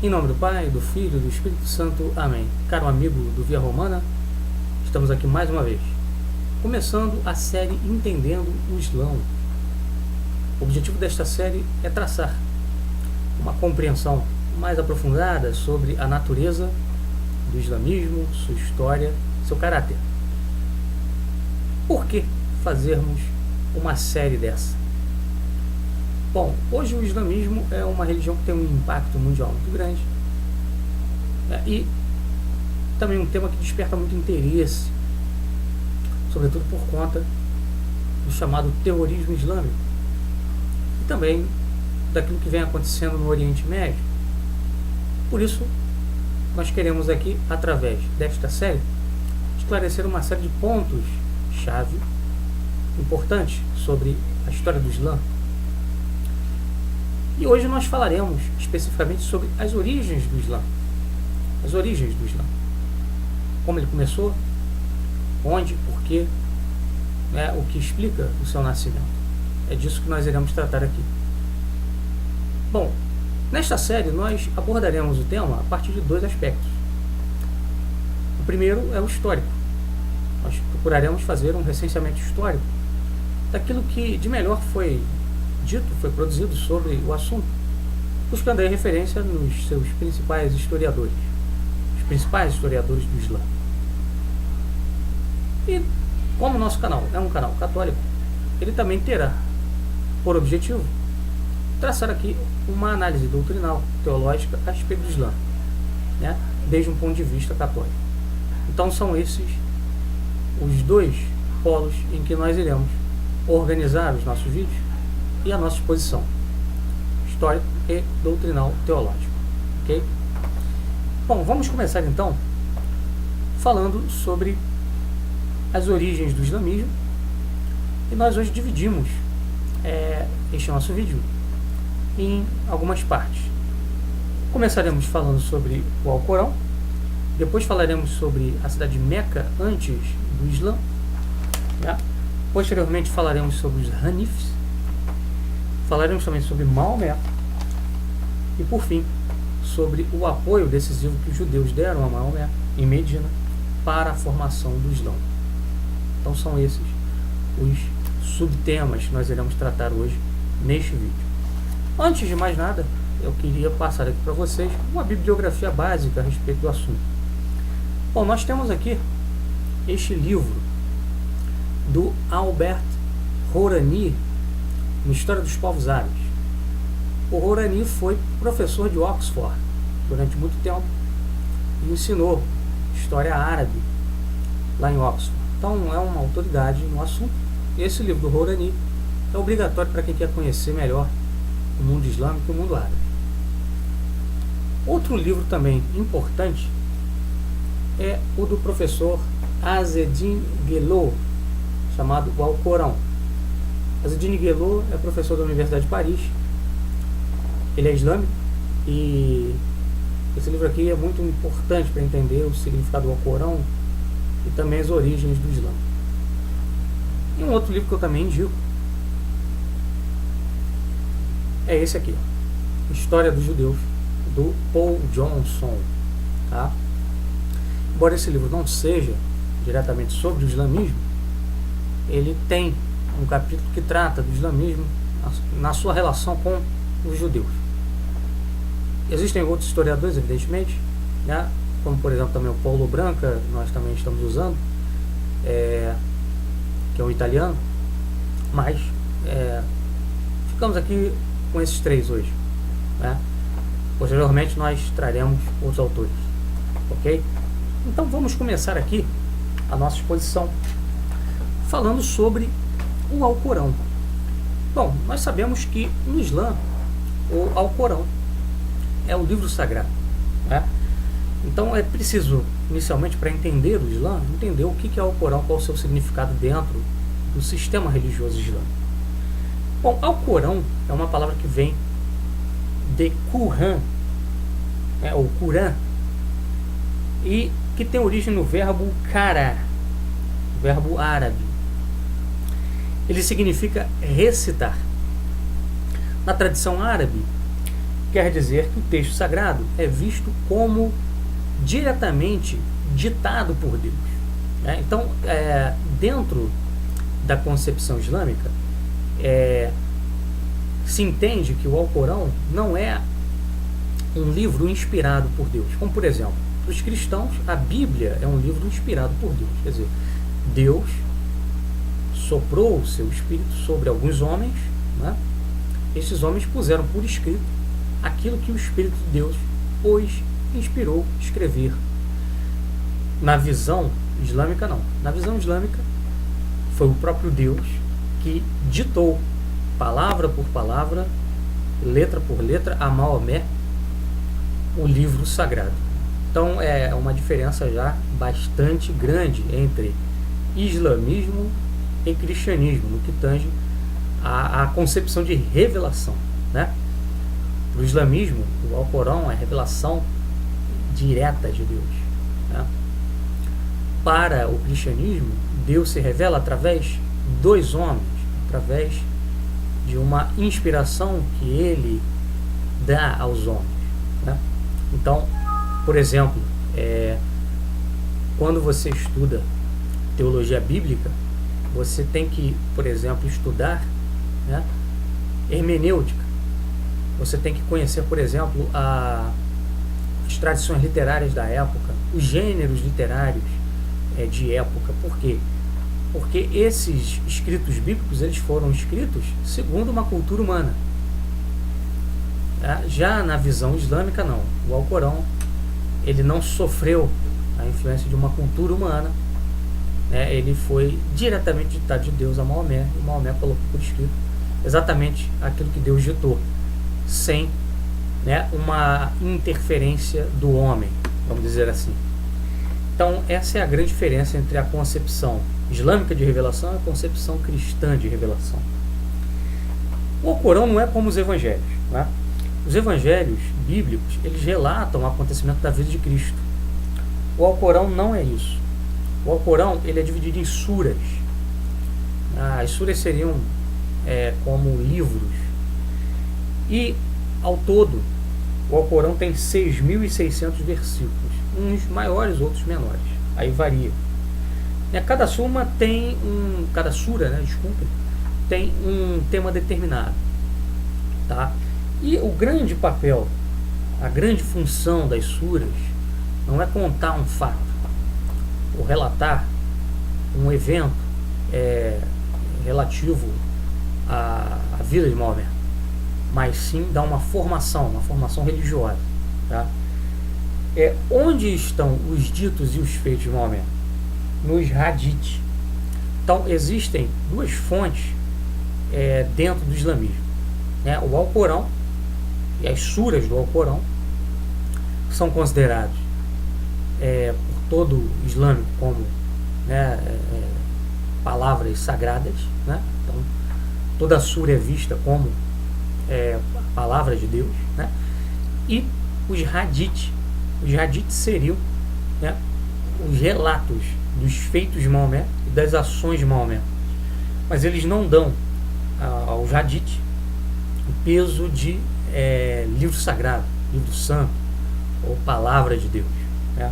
Em nome do Pai, do Filho e do Espírito Santo. Amém. Caro amigo do Via Romana, estamos aqui mais uma vez, começando a série Entendendo o Islã. O objetivo desta série é traçar uma compreensão mais aprofundada sobre a natureza do islamismo, sua história, seu caráter. Por que fazermos uma série dessa? Bom, hoje o islamismo é uma religião que tem um impacto mundial muito grande, e também um tema que desperta muito interesse, sobretudo por conta do chamado terrorismo islâmico e também daquilo que vem acontecendo no Oriente Médio. Por isso, nós queremos aqui, através desta série, esclarecer uma série de pontos-chave importantes sobre a história do Islã. E hoje nós falaremos especificamente sobre as origens do Islã. As origens do Islã. Como ele começou, onde, porquê, o que explica o seu nascimento. É disso que nós iremos tratar aqui. Bom, nesta série nós abordaremos o tema a partir de dois aspectos. O primeiro é o histórico. Nós procuraremos fazer um recenseamento histórico daquilo que de melhor foi dito, foi produzido sobre o assunto, buscando aí referência nos seus principais historiadores, os principais historiadores do Islã. E como o nosso canal é um canal católico, ele também terá por objetivo traçar aqui uma análise doutrinal, teológica a respeito do Islã, desde um ponto de vista católico. Então são esses os dois polos em que nós iremos organizar os nossos vídeos e a nossa exposição, histórico e doutrinal teológico. Ok? Bom, vamos começar então falando sobre as origens do islamismo, e nós hoje dividimos este nosso vídeo em algumas partes. Começaremos falando sobre o Alcorão, depois falaremos sobre a cidade de Meca antes do Islã, posteriormente falaremos sobre os Hanifs, falaremos também sobre Maomé e, por fim, sobre o apoio decisivo que os judeus deram a Maomé em Medina para a formação do Islã. Então são esses os subtemas que nós iremos tratar hoje neste vídeo. Antes de mais nada, eu queria passar aqui para vocês uma bibliografia básica a respeito do assunto. Bom, nós temos aqui este livro do Albert Hourani, na História dos Povos Árabes. O Hourani foi professor de Oxford durante muito tempo e ensinou história árabe lá em Oxford. Então é uma autoridade no assunto. Esse livro do Hourani é obrigatório para quem quer conhecer melhor o mundo islâmico e o mundo árabe. Outro livro também importante é o do professor Azzeddin Guello, chamado O Alcorão. Azzeddin Guello é professor da Universidade de Paris. Ele é islâmico e esse livro aqui é muito importante para entender o significado do Alcorão e também as origens do Islã. E um outro livro que eu também indico é esse aqui, História dos Judeus, do Paul Johnson. Embora esse livro não seja diretamente sobre o islamismo, ele tem um capítulo que trata do islamismo na sua relação com os judeus. Existem outros historiadores, evidentemente, como por exemplo também o Paulo Branca, nós também estamos usando, que é um italiano, mas ficamos aqui com esses três hoje. Posteriormente nós traremos outros autores. Ok? Então vamos começar aqui a nossa exposição falando sobre o Alcorão. Bom, nós sabemos que no Islã o Alcorão é o livro sagrado, Então é preciso, inicialmente, para entender o Islã, entender o que é o Alcorão, qual é o seu significado dentro do sistema religioso islâmico. Bom, Alcorão é uma palavra que vem de Quran, ou Quran, e que tem origem no verbo qara, verbo árabe. Ele significa recitar. Na tradição árabe, quer dizer que o texto sagrado é visto como diretamente ditado por Deus, né? Então, dentro da concepção islâmica, se entende que o Alcorão não é um livro inspirado por Deus. Como, por exemplo, para os cristãos, a Bíblia é um livro inspirado por Deus. Quer dizer, Deus soprou o seu Espírito sobre alguns homens, né? Esses homens puseram por escrito aquilo que o Espírito de Deus os inspirou a escrever. Na visão islâmica, não. Na visão islâmica, foi o próprio Deus que ditou, palavra por palavra, letra por letra, a Maomé, o livro sagrado. Então é uma diferença já bastante grande entre islamismo e cristianismo, no que tange a concepção de revelação, né? Para o islamismo, o Alcorão é a revelação direta de Deus, né? Para o cristianismo, Deus se revela através dos homens, através de uma inspiração que ele dá aos homens, né? Então, por exemplo, quando você estuda teologia bíblica, você tem que, por exemplo, estudar, né, hermenêutica. Você tem que conhecer, por exemplo, as tradições literárias da época, os gêneros literários de época. Por quê? Porque esses escritos bíblicos, eles foram escritos segundo uma cultura humana. Já na visão islâmica, não. O Alcorão, ele não sofreu a influência de uma cultura humana, né? Ele foi diretamente ditado de Deus a Maomé, e Maomé colocou por escrito exatamente aquilo que Deus ditou, sem, né, uma interferência do homem, vamos dizer assim. Então, essa é a grande diferença entre a concepção islâmica de revelação e a concepção cristã de revelação. O Alcorão não é como os evangelhos, né? Os evangelhos bíblicos, eles relatam o acontecimento da vida de Cristo. O Alcorão não é isso. O Alcorão, ele é dividido em suras. As suras seriam como livros. E, ao todo, o Alcorão tem 6.600 versículos. Uns maiores, outros menores. Aí varia. Cada sura tem tem um tema determinado, tá? E o grande papel, a grande função das suras não é contar um fato ou relatar um evento relativo à vida de Maomé, mas sim dar uma formação religiosa, tá? Onde estão os ditos e os feitos de Maomé? Nos hadith. Então existem duas fontes dentro do islamismo, né? O Alcorão e as suras do Alcorão são considerados por todo o islâmico como, né, palavras sagradas, né? Então toda a sura é vista como a palavra de Deus, né? E os hadith seriam, né, os relatos dos feitos de Maomé e das ações de Maomé, mas eles não dão aos hadith o peso de livro sagrado, livro santo ou palavra de Deus, né?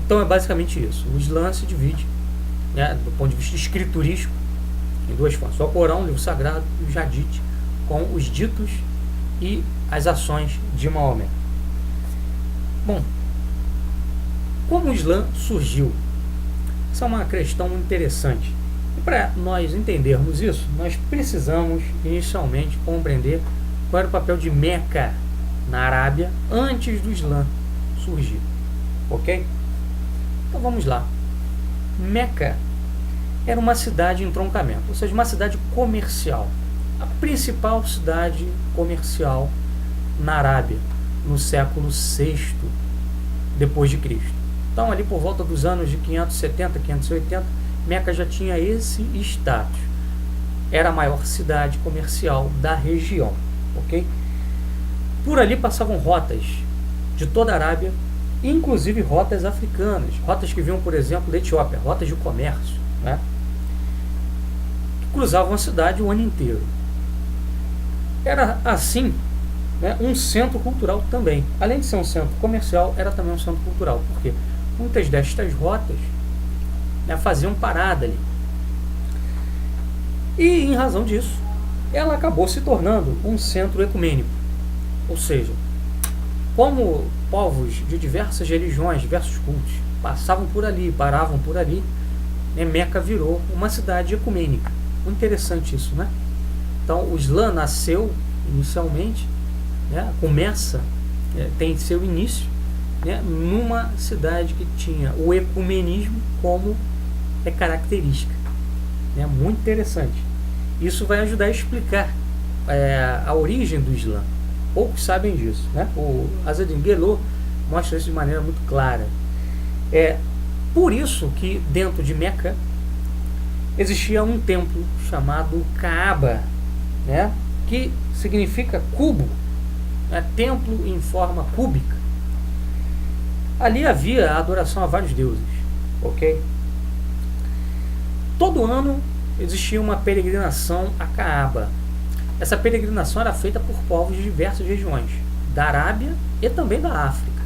Então é basicamente isso. O Islã se divide, né, do ponto de vista escriturístico, em duas fontes: o Alcorão, livro sagrado, e os hadith, com os ditos e as ações de Maomé. Bom, como o Islã surgiu? Essa é uma questão interessante. E para nós entendermos isso, nós precisamos inicialmente compreender qual era o papel de Meca na Arábia antes do Islã surgir. Ok? Então vamos lá. Meca era uma cidade em entroncamento, ou seja, uma cidade comercial. A principal cidade comercial na Arábia, no século VI depois de Cristo. Então, ali por volta dos anos de 570, 580, Meca já tinha esse status. Era a maior cidade comercial da região, ok? Por ali passavam rotas de toda a Arábia, inclusive rotas africanas, rotas que vinham, por exemplo, da Etiópia, rotas de comércio, né, que cruzavam a cidade o ano inteiro. Era assim né, um centro cultural também. Além de ser um centro comercial, era também um centro cultural. Por quê? Muitas destas rotas, né, faziam parada ali. E, em razão disso, ela acabou se tornando um centro ecumênico. Ou seja, como povos de diversas religiões, diversos cultos, passavam por ali, paravam por ali, né, Meca virou uma cidade ecumênica. Muito interessante isso, né? Então, o Islã nasceu inicialmente, né, tem seu início, né, numa cidade que tinha o ecumenismo como característica. Né? Muito interessante. Isso vai ajudar a explicar a origem do Islã. Poucos sabem disso. Né? O Azzedine Guellot mostra isso de maneira muito clara. Por isso que dentro de Meca existia um templo chamado Kaaba, né? Que significa cubo, né? Templo em forma cúbica. Ali havia a adoração a vários deuses, ok? Todo ano existia uma peregrinação a Kaaba. Essa peregrinação era feita por povos de diversas regiões, da Arábia e também da África.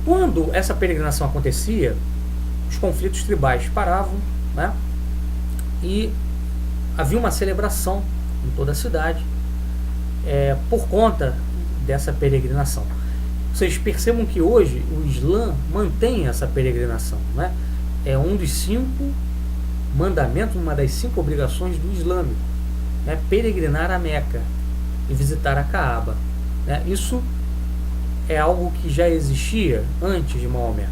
Quando essa peregrinação acontecia, os conflitos tribais paravam, né? E havia uma celebração em toda a cidade por conta dessa peregrinação. Vocês percebam que hoje o Islã mantém essa peregrinação, né? É um dos 5 mandamentos, uma das 5 obrigações do islâmico, né? Peregrinar a Meca e visitar a Kaaba, né? Isso é algo que já existia antes de Maomé.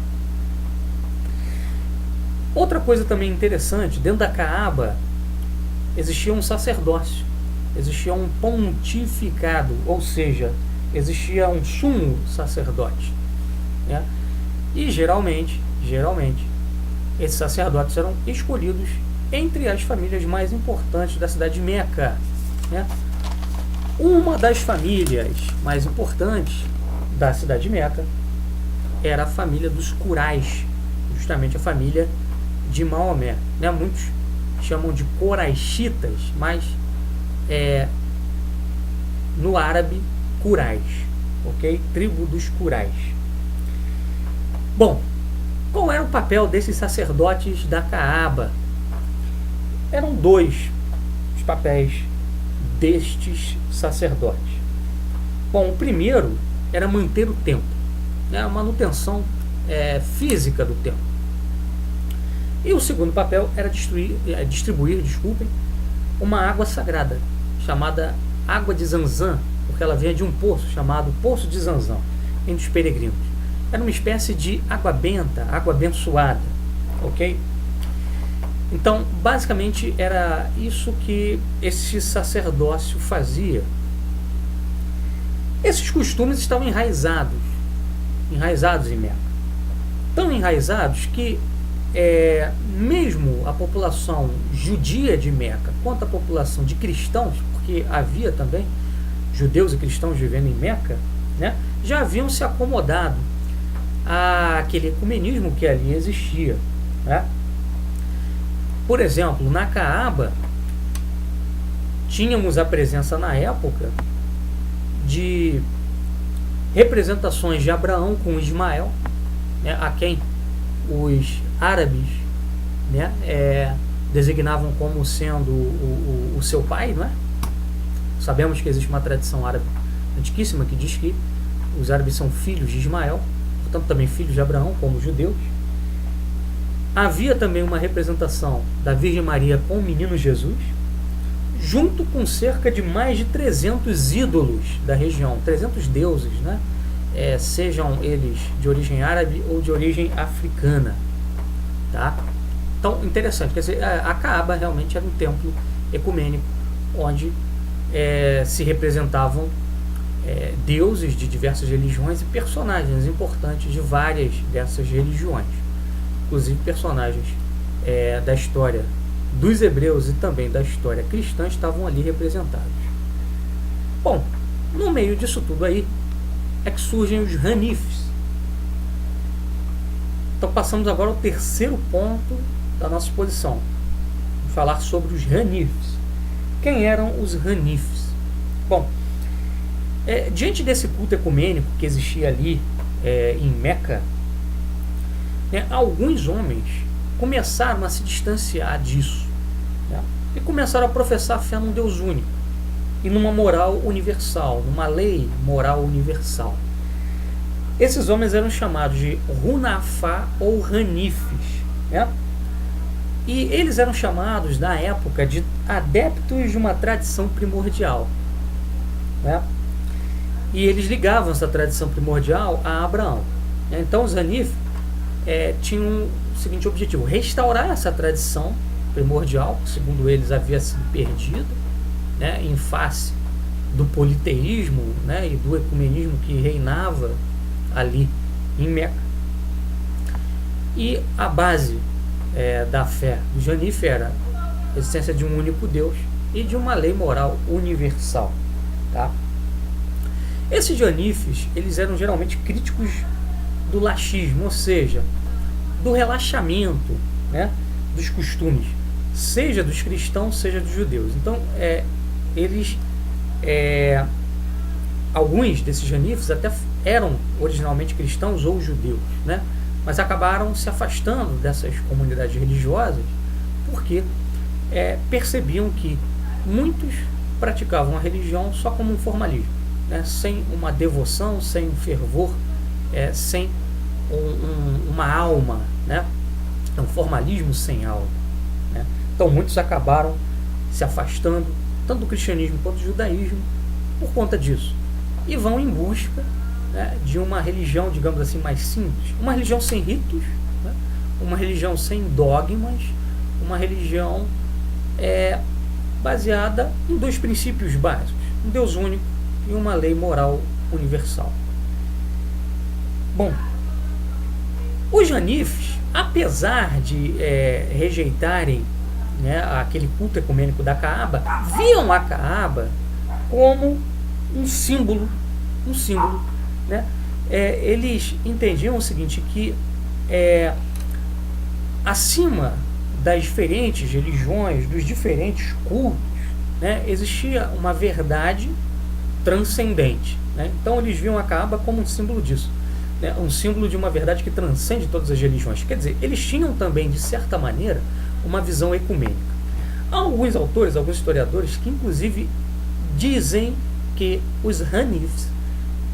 Outra coisa também interessante, dentro da Kaaba existia um sacerdócio, existia um pontificado, ou seja, existia um sumo sacerdote, né? E geralmente, esses sacerdotes eram escolhidos entre as famílias mais importantes da cidade de Meca, né? Uma das famílias mais importantes da cidade de Meca era a família dos Quraish, justamente a família de Maomé, né? Muitos chamam de Quraishitas, mas no árabe Quraish, ok? Tribo dos Quraish. Bom, qual era o papel desses sacerdotes da Kaaba? Eram 2 os papéis destes sacerdotes. Bom, o primeiro era manter o templo, né? A manutenção física do templo. E o segundo papel era distribuir, uma água sagrada, chamada água de Zanzã, porque ela vinha de um poço chamado Poço de Zanzã, entre os peregrinos. Era uma espécie de água benta, água abençoada, ok? Então, basicamente, era isso que esse sacerdócio fazia. Esses costumes estavam enraizados em Meca. Tão enraizados que mesmo a população judia de Meca, quanto a população de cristãos, porque havia também judeus e cristãos vivendo em Meca, né, já haviam se acomodado àquele ecumenismo que ali existia, né? Por exemplo, na Kaaba tínhamos a presença na época de representações de Abraão com Ismael, né, a quem os árabes, né, designavam como sendo o seu pai, não é? Sabemos que existe uma tradição árabe antiquíssima que diz que os árabes são filhos de Ismael, portanto também filhos de Abraão, como os judeus. Havia também uma representação da Virgem Maria com o menino Jesus, junto com cerca de mais de 300 ídolos da região, 300 deuses, né? Sejam eles de origem árabe ou de origem africana, tá? Então, interessante, quer dizer, a Kaaba realmente era um templo ecumênico, onde se representavam deuses de diversas religiões e personagens importantes de várias dessas religiões, inclusive personagens da história dos hebreus e também da história cristã estavam ali representados. Bom, no meio disso tudo aí é que surgem os Hanifs. Então passamos agora ao terceiro ponto da nossa exposição, falar sobre os Hanifs. Quem eram os Hanifs? Bom, diante desse culto ecumênico que existia ali em Meca, né, alguns homens começaram a se distanciar disso, né, e começaram a professar a fé num Deus único e numa moral universal, numa lei moral universal. Esses homens eram chamados de Hunafá ou Hanifes, né? E eles eram chamados, na época, de adeptos de uma tradição primordial, né? E eles ligavam essa tradição primordial a Abraão. Então os Hanif tinham o seguinte objetivo: restaurar essa tradição primordial, que segundo eles havia sido perdida, né, em face do politeísmo, né, e do ecumenismo que reinava ali em Meca. E a base da fé do Hanif era a existência de um único Deus e de uma lei moral universal, tá? Esses Hanifes, eles eram geralmente críticos do laxismo, ou seja, do relaxamento, né, dos costumes, seja dos cristãos, seja dos judeus. Então, eles, alguns desses Hanifes até eram originalmente cristãos ou judeus, né, mas acabaram se afastando dessas comunidades religiosas porque percebiam que muitos praticavam a religião só como um formalismo, né, sem uma devoção, sem um fervor, sem uma alma, né, um formalismo sem alma, né. Então muitos acabaram se afastando tanto do cristianismo quanto do judaísmo por conta disso e vão em busca, né, de uma religião, digamos assim, mais simples, uma religião sem ritos, né, uma religião sem dogmas, uma religião baseada em dois princípios básicos: um Deus único e uma lei moral universal. Bom, os Hanifes, apesar de rejeitarem, né, aquele culto ecumênico da Kaaba, viam a Kaaba como um símbolo, né? Eles entendiam o seguinte, que acima das diferentes religiões, dos diferentes cultos, né, existia uma verdade transcendente, né? Então eles viam a Kaaba como um símbolo disso, né, um símbolo de uma verdade que transcende todas as religiões. Quer dizer, eles tinham também, de certa maneira, uma visão ecumênica. Há alguns autores, alguns historiadores, que inclusive dizem que os Hanifes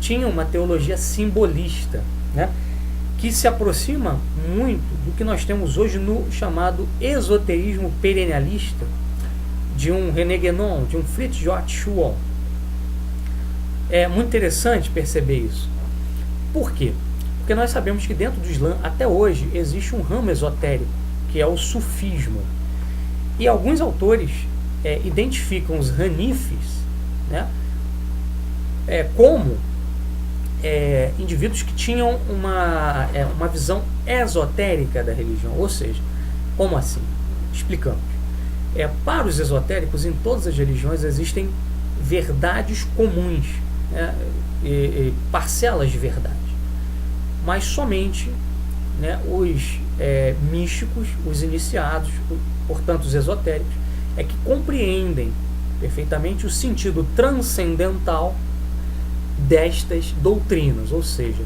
tinham uma teologia simbolista, né, que se aproxima muito do que nós temos hoje no chamado esoterismo perennialista de um René Guénon, de um Fritz Georg Schuon. É muito interessante perceber isso. Por quê? Porque nós sabemos que dentro do Islã, até hoje, existe um ramo esotérico, que é o sufismo. E alguns autores identificam os Hanifes, né, como indivíduos que tinham uma visão esotérica da religião. Ou seja, como assim? Explicamos. Para os esotéricos, em todas as religiões existem verdades comuns, né, e parcelas de verdade, mas somente, né, os místicos, os iniciados, portanto os esotéricos, que compreendem perfeitamente o sentido transcendental destas doutrinas. Ou seja,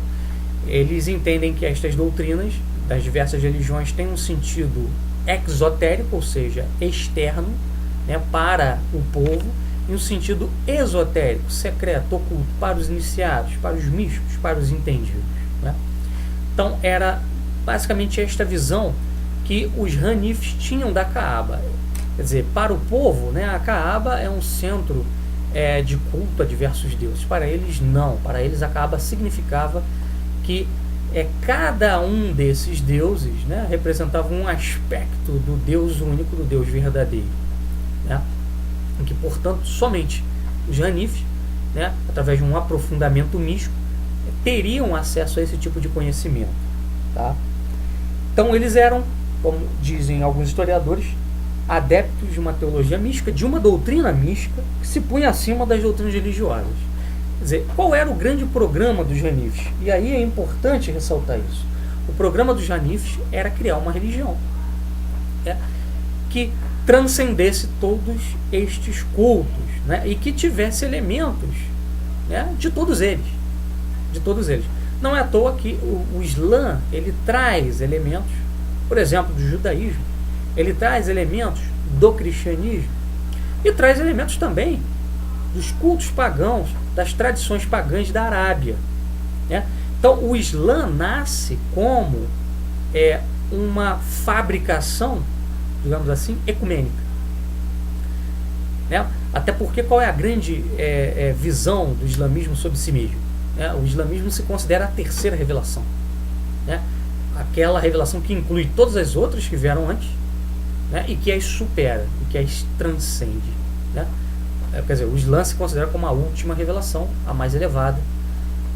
eles entendem que estas doutrinas das diversas religiões têm um sentido exotérico, ou seja, externo, né, para o povo, e um sentido esotérico, secreto, oculto, para os iniciados, para os místicos, para os entendidos, né? Então era basicamente esta visão que os Hanifes tinham da Kaaba. Quer dizer, para o povo, né, a Kaaba é um centro de culto a diversos deuses. Para eles não. Para eles a Kaaba significava que cada um desses deuses, né, representava um aspecto do Deus único, do Deus verdadeiro, né? Em que, portanto, somente os Hanifes, né, através de um aprofundamento místico, teriam acesso a esse tipo de conhecimento, tá? Então eles eram, como dizem alguns historiadores, adeptos de uma teologia mística, de uma doutrina mística que se punha acima das doutrinas religiosas. Quer dizer, qual era o grande programa dos Hanifes? E aí é importante ressaltar isso. O programa dos Hanifes era criar uma religião, que transcendesse todos estes cultos, né? E que tivesse elementos, né, de todos eles. De todos eles. Não é à toa que o Islã, ele traz elementos, por exemplo, do judaísmo, ele traz elementos do cristianismo e traz elementos também dos cultos pagãos, das tradições pagãs da Arábia, né? Então o Islã nasce como uma fabricação, digamos assim, ecumênica, né? Até porque qual é a grande visão do islamismo sobre si mesmo? O islamismo se considera a terceira revelação, né? Aquela revelação que inclui todas as outras que vieram antes, né? E que as supera, e que as transcende, né? Quer dizer, o Islã se considera como a última revelação, a mais elevada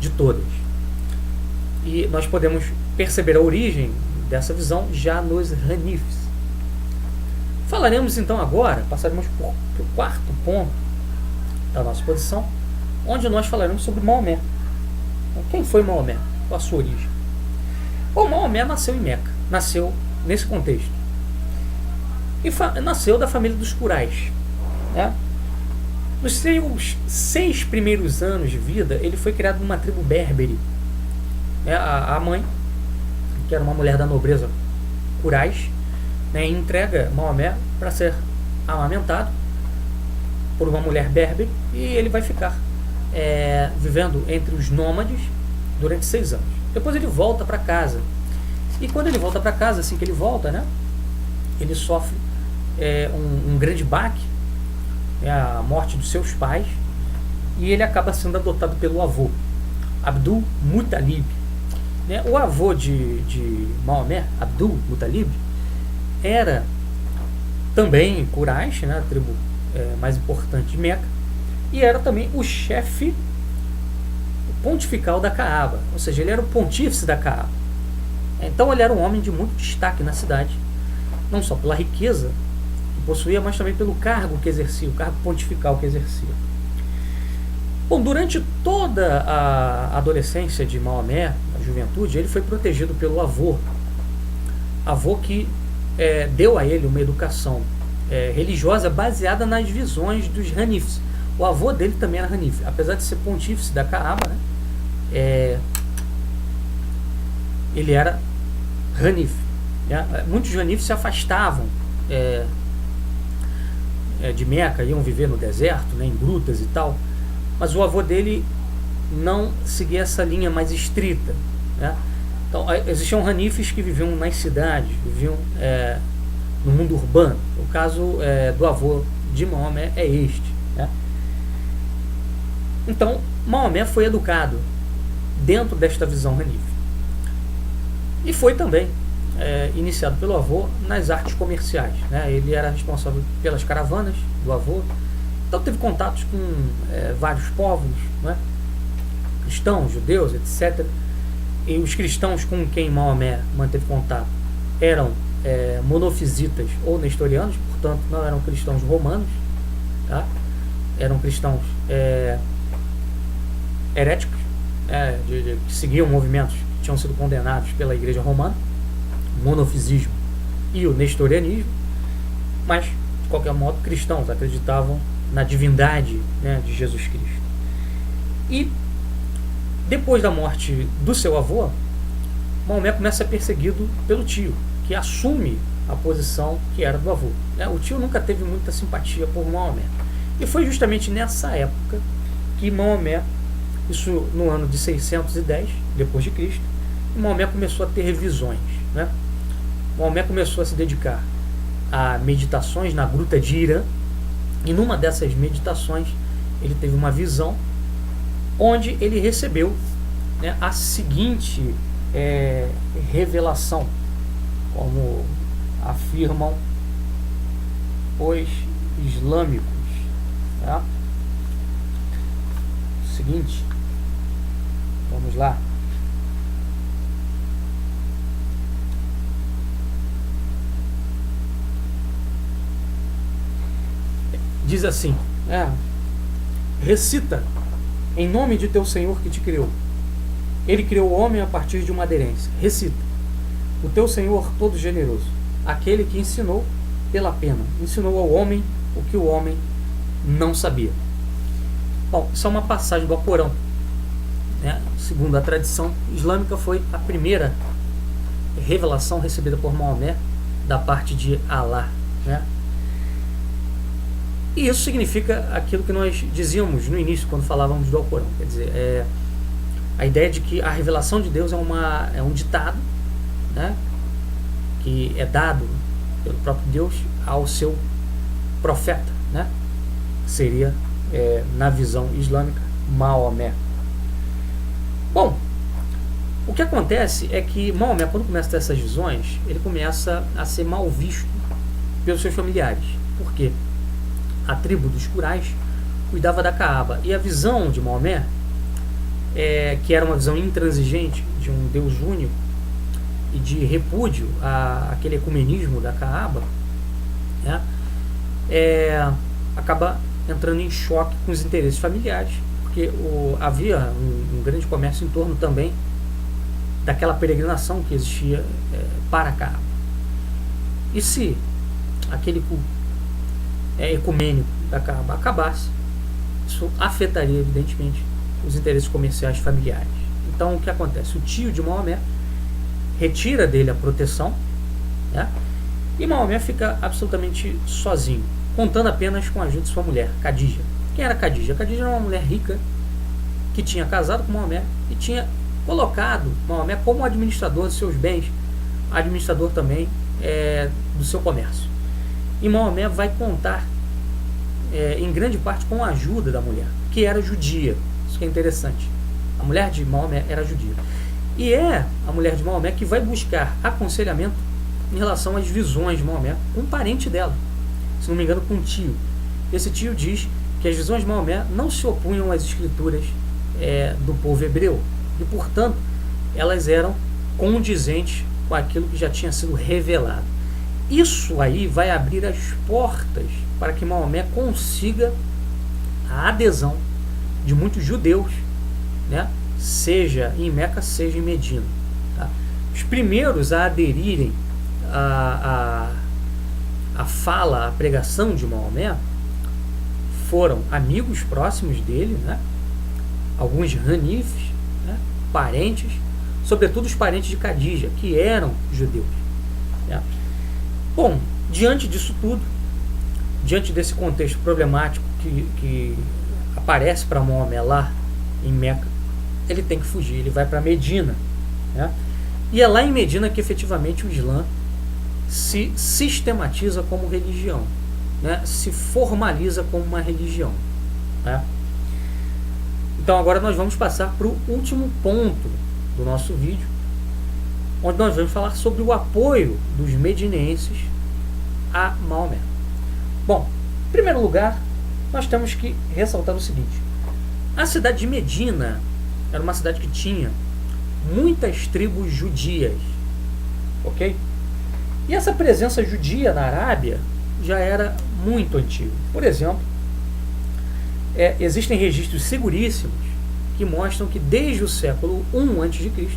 de todas. E nós podemos perceber a origem dessa visão já nos Hanifs. Falaremos então agora, passaremos para o quarto ponto da nossa exposição, onde nós falaremos sobre Maomé. Quem foi Maomé? Qual a sua origem? Bom, Maomé nasceu em Meca, nasceu nesse contexto. E nasceu da família dos Quraysh, né? Nos seus 6 primeiros anos de vida, ele foi criado numa tribo berbere. A mãe, que era uma mulher da nobreza Quraysh, né, entrega Maomé para ser amamentado por uma mulher berbere, e ele vai ficar vivendo entre os nômades durante 6 anos. Depois ele volta para casa. E quando ele volta para casa, assim que ele volta, né, ele sofre um grande baque, a morte dos seus pais, e ele acaba sendo adotado pelo avô, Abdul Muttalib, né? O avô de Maomé, Abdul Muttalib, era também Quraysh, né, a tribo mais importante de Meca, e era também o chefe pontifical da Kaaba, ou seja, ele era o pontífice da Kaaba. Então ele era um homem de muito destaque na cidade, não só pela riqueza que possuía, mas também pelo cargo que exercia, o cargo pontifical que exercia. Bom, durante toda a adolescência de Maomé, a juventude, ele foi protegido pelo avô que deu a ele uma educação religiosa baseada nas visões dos Hanifs. O avô dele também era Hanif, apesar de ser pontífice da Kaaba, né? Ele era Hanif, né? Muitos Hanifs se afastavam de Meca, iam viver no deserto, né, em grutas e tal, mas o avô dele não seguia essa linha mais estrita, né? Então existiam Hanifes que viviam nas cidades, viviam no mundo urbano. O caso do avô de Maomé é este, né? Então Maomé foi educado dentro desta visão Hanif e foi também iniciado pelo avô nas artes comerciais, né? Ele era responsável pelas caravanas do avô, então teve contatos com vários povos, né? Cristãos, judeus, etc. E os cristãos com quem Maomé manteve contato eram monofisitas ou nestorianos, portanto não eram cristãos romanos, tá? Eram cristãos heréticos, que seguiam movimentos que tinham sido condenados pela Igreja Romana, o monofisismo e o nestorianismo, mas de qualquer modo cristãos, acreditavam na divindade, né, de Jesus Cristo. E depois da morte do seu avô, Maomé começa a ser perseguido pelo tio, que assume a posição que era do avô, né? O tio nunca teve muita simpatia por Maomé, e foi justamente nessa época que Maomé, isso no ano de 610 depois de Cristo, Maomé começou a ter visões, né? Maomé começou a se dedicar a meditações na gruta de Irã, e numa dessas meditações ele teve uma visão onde ele recebeu, né, a seguinte revelação, como afirmam os islâmicos, tá? O seguinte, vamos lá. Diz assim, recita em nome de teu Senhor que te criou. Ele criou o homem a partir de uma aderência. Recita: o teu Senhor todo generoso, aquele que ensinou pela pena. Ensinou ao homem o que o homem não sabia. Bom, isso é uma passagem do Alcorão, né? Segundo a tradição islâmica, foi a primeira revelação recebida por Maomé da parte de Alá, né? E isso significa aquilo que nós dizíamos no início, quando falávamos do Alcorão. Quer dizer, a ideia de que a revelação de Deus é um ditado, né, que é dado pelo próprio Deus ao seu profeta, né, que seria, na visão islâmica, Maomé. Bom, o que acontece é que Maomé, quando começa a ter essas visões, ele começa a ser mal visto pelos seus familiares. Por quê? A tribo dos Quraysh cuidava da Kaaba, e a visão de Maomé, que era uma visão intransigente de um Deus único e de repúdio àquele ecumenismo da Kaaba, né, acaba entrando em choque com os interesses familiares, porque havia um grande comércio em torno também daquela peregrinação que existia para a Kaaba. E se aquele culto ecumênico da Kaaba acabasse, isso afetaria evidentemente os interesses comerciais familiares. Então o que acontece? O tio de Maomé retira dele a proteção, né? E Maomé fica absolutamente sozinho, contando apenas com a ajuda de sua mulher, Khadija. Quem era Khadija? Khadija era uma mulher rica que tinha casado com Maomé e tinha colocado Maomé como administrador de seus bens, administrador também do seu comércio. E Maomé vai contar em grande parte com a ajuda da mulher, que era judia. Isso que é interessante. A mulher de Maomé era judia. E é a mulher de Maomé que vai buscar aconselhamento em relação às visões de Maomé com um parente dela, se não me engano, com um tio. Esse tio diz que as visões de Maomé não se opunham às escrituras do povo hebreu, e portanto elas eram condizentes com aquilo que já tinha sido revelado. Isso aí vai abrir as portas para que Maomé consiga a adesão de muitos judeus, né, seja em Meca, seja em Medina, tá? Os primeiros a aderirem à fala, à pregação de Maomé foram amigos próximos dele, né, alguns hanifes, né, parentes, sobretudo os parentes de Khadija, que eram judeus, né? Bom, diante disso tudo, diante desse contexto problemático que aparece para Maomé lá em Meca, ele tem que fugir, ele vai para Medina, né? E é lá em Medina que efetivamente o Islã se sistematiza como religião, né? Se formaliza como uma religião, né? Então agora nós vamos passar para o último ponto do nosso vídeo, onde nós vamos falar sobre o apoio dos medinenses a Maomé. Bom, em primeiro lugar, nós temos que ressaltar o seguinte: a cidade de Medina era uma cidade que tinha muitas tribos judias, ok? E essa presença judia na Arábia já era muito antiga. Por exemplo, existem registros seguríssimos que mostram que desde o século I a.C.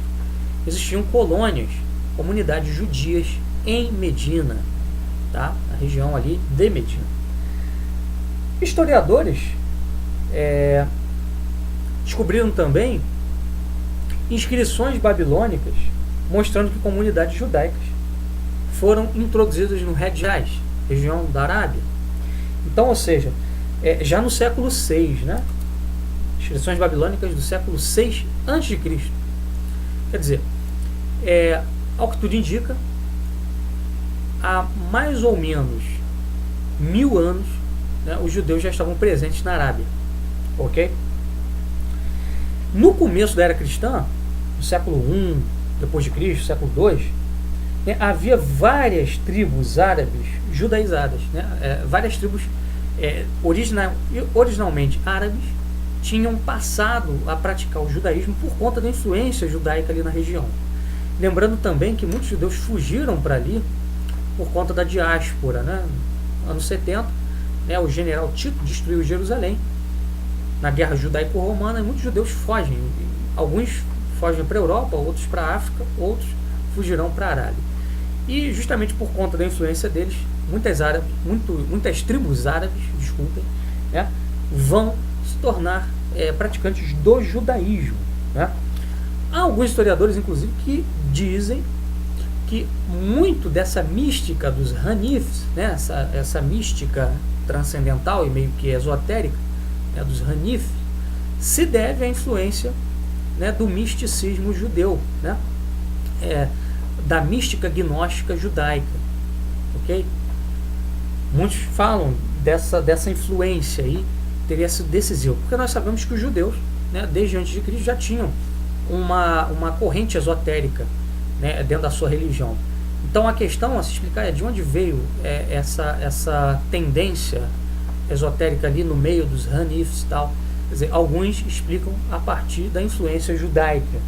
existiam colônias, comunidades judias em Medina, tá? Na região ali de Medina. Historiadores descobriram também inscrições babilônicas mostrando que comunidades judaicas foram introduzidas no Hejaz, região da Arábia. Então, ou seja, já no século VI, né? Inscrições babilônicas do século VI a.C. Quer dizer, ao que tudo indica, há mais ou menos 1000 anos, né, os judeus já estavam presentes na Arábia, ok? No começo da era cristã, no século I depois de Cristo, século II, né, havia várias tribos árabes judaizadas, né? Várias tribos originalmente árabes tinham passado a praticar o judaísmo por conta da influência judaica ali na região. Lembrando também que muitos judeus fugiram para ali por conta da diáspora, né? Anos 70, né, o general Tito destruiu Jerusalém na guerra judaico-romana e muitos judeus fogem. Alguns fogem para a Europa, outros para a África, outros fugirão para a Arábia. E justamente por conta da influência deles, muitas tribos árabes, desculpem, né, vão se tornar praticantes do judaísmo, né? Há alguns historiadores, inclusive, que dizem que muito dessa mística dos Hanifs, né, essa mística transcendental e meio que esotérica, né, dos Hanif, se deve à influência, né, do misticismo judeu, né, da mística gnóstica judaica, ok? Muitos falam dessa influência aí teria sido decisivo, porque nós sabemos que os judeus, né, desde antes de Cristo já tinham uma corrente esotérica, né, dentro da sua religião. Então a questão a se explicar é de onde veio essa tendência esotérica ali no meio dos Hanifs e tal. Quer dizer, alguns explicam a partir da influência judaica,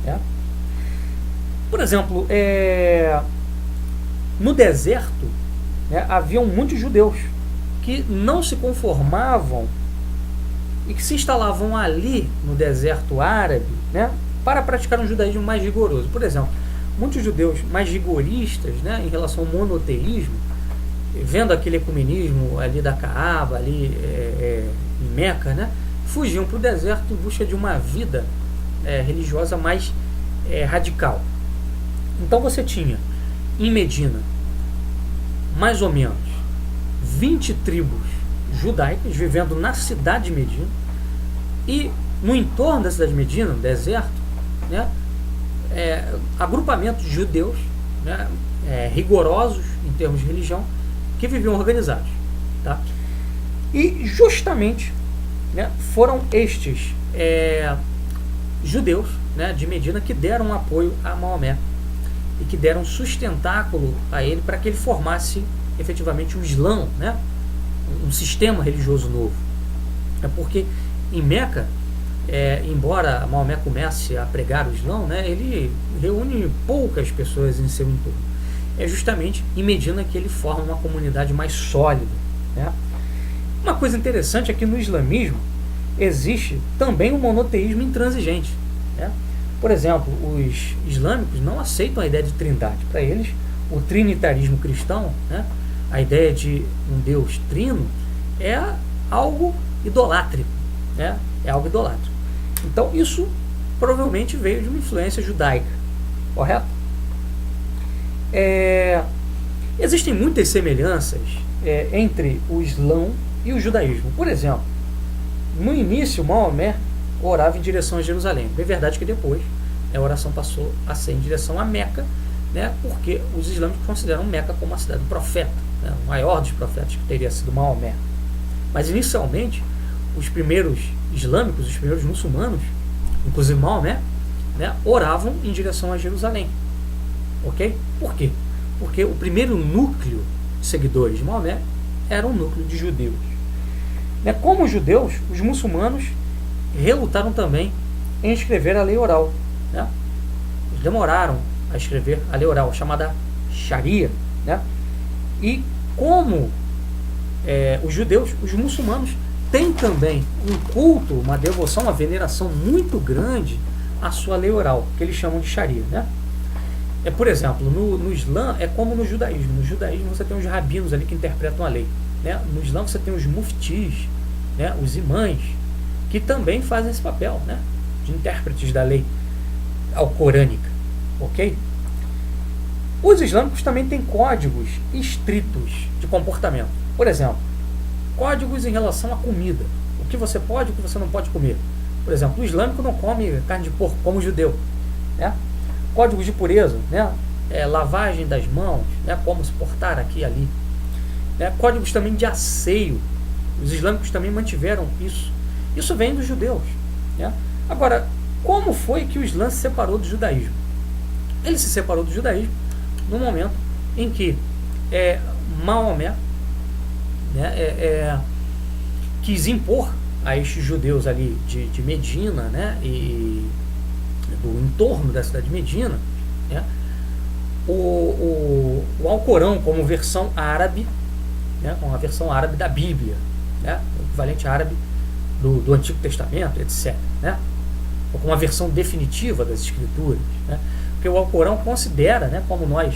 né? Por exemplo, no deserto, né, haviam muitos judeus que não se conformavam e que se instalavam ali no deserto árabe, né, para praticar um judaísmo mais rigoroso. Por exemplo, muitos judeus mais rigoristas, né, em relação ao monoteísmo, vendo aquele ecumenismo ali da Caaba, ali em Meca, né, fugiam para o deserto em busca de uma vida religiosa mais radical. Então você tinha em Medina mais ou menos 20 tribos judaicas vivendo na cidade de Medina, e no entorno da cidade de Medina, no deserto, né, agrupamentos de judeus, né, rigorosos em termos de religião, que viviam organizados, tá? E justamente, né, foram estes judeus, né, de Medina que deram apoio a Maomé e que deram sustentáculo a ele para que ele formasse efetivamente o Islã, né, um sistema religioso novo. É porque em Meca, embora Maomé comece a pregar o Islã, né, ele reúne poucas pessoas em seu entorno. É justamente em Medina que ele forma uma comunidade mais sólida, né? Uma coisa interessante é que no islamismo existe também um monoteísmo intransigente, né? Por exemplo, os islâmicos não aceitam a ideia de trindade. Para eles, o trinitarismo cristão, né, a ideia de um Deus trino, é algo idolátrico, né? É algo idolátrico. Então isso provavelmente veio de uma influência judaica, correto? Existem muitas semelhanças entre o Islã e o judaísmo. Por exemplo, no início Maomé orava em direção a Jerusalém. É verdade que depois a oração passou a ser em direção a Meca, né, porque os islâmicos consideram Meca como a cidade do profeta, né, o maior dos profetas, que teria sido Maomé. Mas inicialmente os primeiros islâmicos, os primeiros muçulmanos, inclusive Maomé, né, oravam em direção a Jerusalém. Ok? Por quê? Porque o primeiro núcleo de seguidores de Maomé era um núcleo de judeus. Né? Como judeus, os muçulmanos relutaram também em escrever a lei oral, né? Eles demoraram a escrever a lei oral, chamada Sharia, né? E como os judeus, os muçulmanos têm também um culto, uma devoção, uma veneração muito grande à sua lei oral, que eles chamam de Sharia, né? Por exemplo, no Islã é como no judaísmo. No judaísmo você tem os rabinos ali que interpretam a lei, né? No Islã você tem os muftis, né? Os imãs, que também fazem esse papel, né, de intérpretes da lei alcorânica, ok? Os islâmicos também têm códigos estritos de comportamento. Por exemplo, códigos em relação à comida. O que você pode e o que você não pode comer. Por exemplo, o islâmico não come carne de porco como o judeu, né? Códigos de pureza, né? Lavagem das mãos, né? Como se portar aqui e ali, né? Códigos também de asseio. Os islâmicos também mantiveram isso. Isso vem dos judeus, né? Agora, como foi que o Islã se separou do judaísmo? Ele se separou do judaísmo no momento em que Maomé, né, quis impor a estes judeus ali de Medina, né, e do entorno da cidade de Medina, né, o Alcorão como versão árabe, né, com a versão árabe da Bíblia, né, o equivalente árabe do Antigo Testamento, etc., né, ou com uma versão definitiva das Escrituras, né, porque o Alcorão considera, né, como nós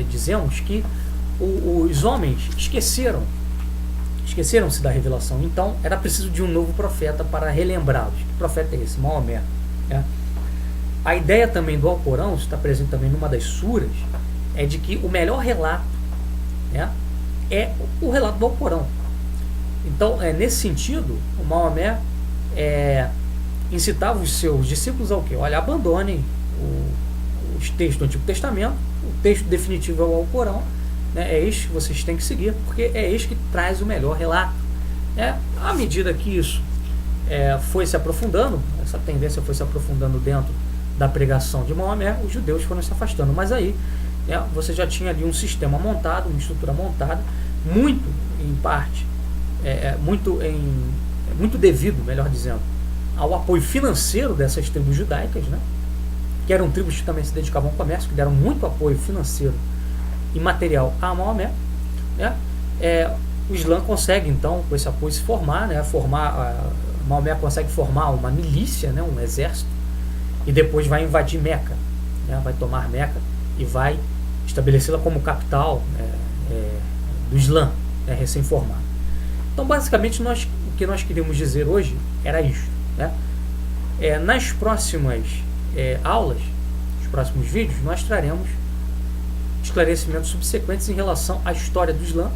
dizemos, que os homens esqueceram-se da revelação. Então era preciso de um novo profeta para relembrá-los. Que profeta é esse? Maomé, né? A ideia também do Alcorão, isso está presente também numa das suras, é de que o melhor relato, né, é o relato do Alcorão. Então, nesse sentido, o Maomé incitava os seus discípulos ao quê? Olha, abandonem os textos do Antigo Testamento, o texto definitivo é o Alcorão, né, é este que vocês têm que seguir, porque é este que traz o melhor relato. À medida que isso foi se aprofundando, essa tendência foi se aprofundando dentro da pregação de Maomé, os judeus foram se afastando. Mas aí você já tinha ali um sistema montado, uma estrutura montada, muito em parte, muito devido, melhor dizendo, ao apoio financeiro dessas tribos judaicas, né, que eram tribos que também se dedicavam ao comércio, que deram muito apoio financeiro e material a Maomé, né. O Islã consegue então, com esse apoio, se formar, né, Maomé consegue formar uma milícia, né, um exército, e depois vai invadir Meca, né, vai tomar Meca e vai estabelecê-la como capital do Islã, recém-formado. Então, basicamente, o que nós queríamos dizer hoje era isso, né? Nas próximas aulas, nos próximos vídeos, nós traremos esclarecimentos subsequentes em relação à história do Islã,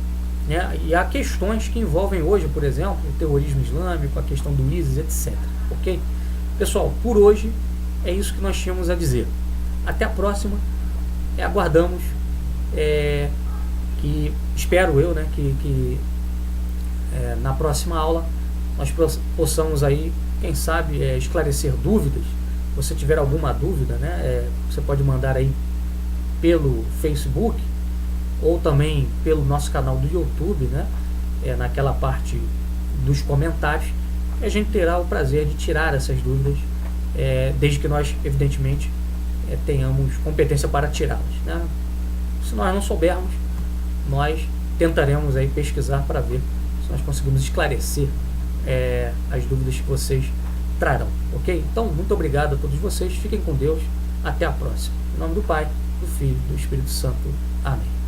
né, e a questões que envolvem hoje, por exemplo, o terrorismo islâmico, a questão do ISIS, etc. Ok? Pessoal, por hoje é isso que nós tínhamos a dizer. Até a próxima. Aguardamos que, espero eu, né, que na próxima aula nós possamos aí, quem sabe, esclarecer dúvidas. Se você tiver alguma dúvida, né, você pode mandar aí pelo Facebook ou também pelo nosso canal do YouTube, né, naquela parte dos comentários, e a gente terá o prazer de tirar essas dúvidas, desde que nós, evidentemente, tenhamos competência para tirá-las, né? Se nós não soubermos, nós tentaremos aí pesquisar para ver se nós conseguimos esclarecer as dúvidas que vocês trarão, ok? Então, muito obrigado a todos vocês, fiquem com Deus, até a próxima. Em nome do Pai, do Filho e do Espírito Santo. Amém.